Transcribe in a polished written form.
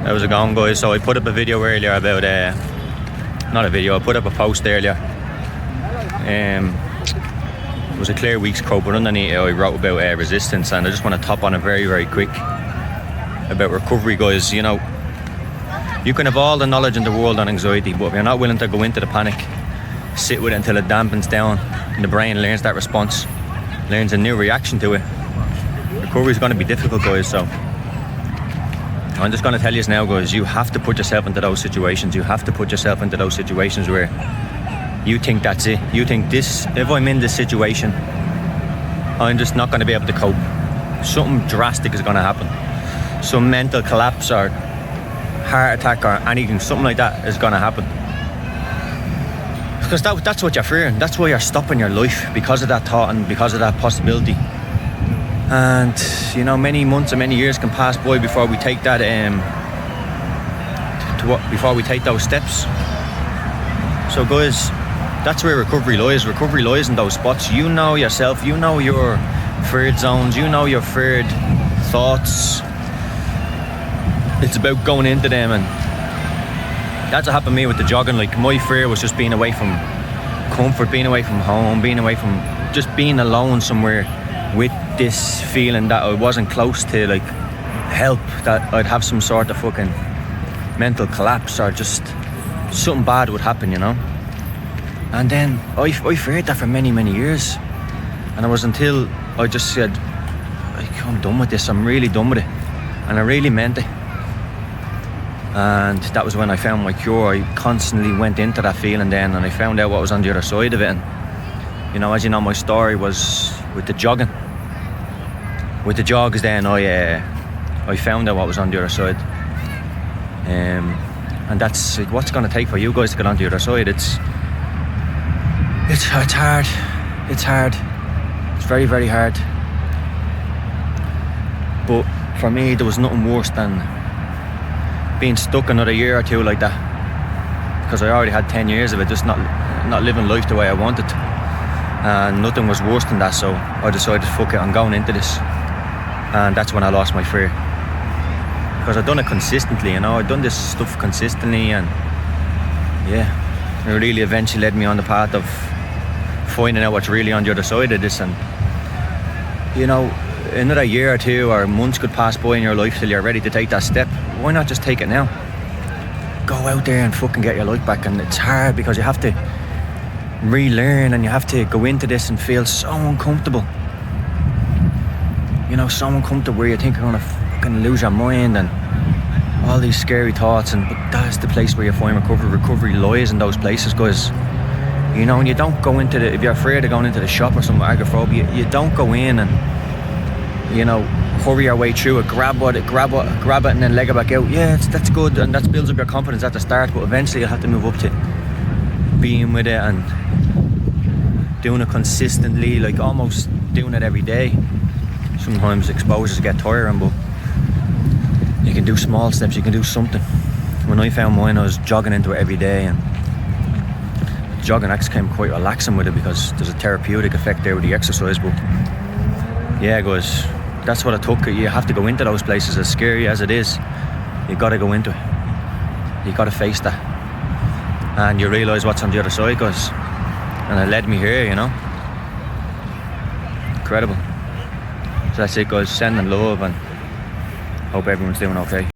How's it going, guys? So I put up a video earlier about not a video, I put up a post earlier. It was a Claire Weeks quote, but underneath I wrote about resistance, and I just want to top on it very, very quick about recovery, guys. You know, you can have all the knowledge in the world on anxiety, but if you're not willing to go into the panic, sit with it until it dampens down and the brain learns that response, learns a new reaction to it, recovery is going to be difficult, guys. So I'm just going to tell you now, guys, you have to put yourself into those situations. You have to put yourself into those situations where you think that's it. You think this, if I'm in this situation, I'm just not going to be able to cope. Something drastic is going to happen. Some mental collapse or heart attack or anything, something like that is going to happen. Because that's what you're fearing. That's why you're stopping your life, because of that thought and because of that possibility. And you know, many months and many years can pass by before we take that before we take those steps. So guys, that's where recovery lies. Recovery lies in those spots. You know yourself, you know your feared zones, you know your feared thoughts. It's about going into them, and that's what happened to me with the jogging. Like, my fear was just being away from comfort, being away from home, being away from just being alone somewhere with this feeling that I wasn't close to like help, that I'd have some sort of fucking mental collapse or just something bad would happen, you know. And then I feared that for many, many years, and it was until I just said, I'm done with this, I'm really done with it, and I really meant it. And that was when I found my cure. I constantly went into that feeling then, and I found out what was on the other side of it. And you know, as you know, my story was with the jogging. With the jogs then I found out what was on the other side. And that's like, what's going to take for you guys to get on the other side. It's hard. It's hard. It's very, very hard. But for me, there was nothing worse than being stuck another year or two like that, because I already had 10 years of it, just not living life the way I wanted. And nothing was worse than that, so I decided, fuck it, I'm going into this. And that's when I lost my fear, because I'd done it consistently, you know. I'd done this stuff consistently, and yeah, it really eventually led me on the path of finding out what's really on the other side of this. And you know, another year or two or months could pass by in your life till you're ready to take that step. Why not just take it now? Go out there and fucking get your life back. And it's hard because you have to relearn, and you have to go into this and feel so uncomfortable. You know, so uncomfortable where you think you're gonna fucking lose your mind and all these scary thoughts. And but that's the place where you find recovery. Recovery lies in those places, guys. You know, and you don't go into if you're afraid of going into the shop or some agoraphobia, you don't go in and, you know, hurry your way through it, grab it and then leg it back out. Yeah, that's good, and that builds up your confidence at the start, but eventually you'll have to move up to being with it and doing it consistently, like almost doing it every day. Sometimes exposures get tiring, but you can do small steps, you can do something. When I found mine, I was jogging into it every day, and jogging actually came quite relaxing with it, because there's a therapeutic effect there with the exercise. But yeah, guys, that's what it took. You have to go into those places, as scary as it is. You got to go into it. You got to face that, and you realise what's on the other side, guys. And it led me here, you know. Incredible. So that's it, guys. Sending love, and hope everyone's doing okay.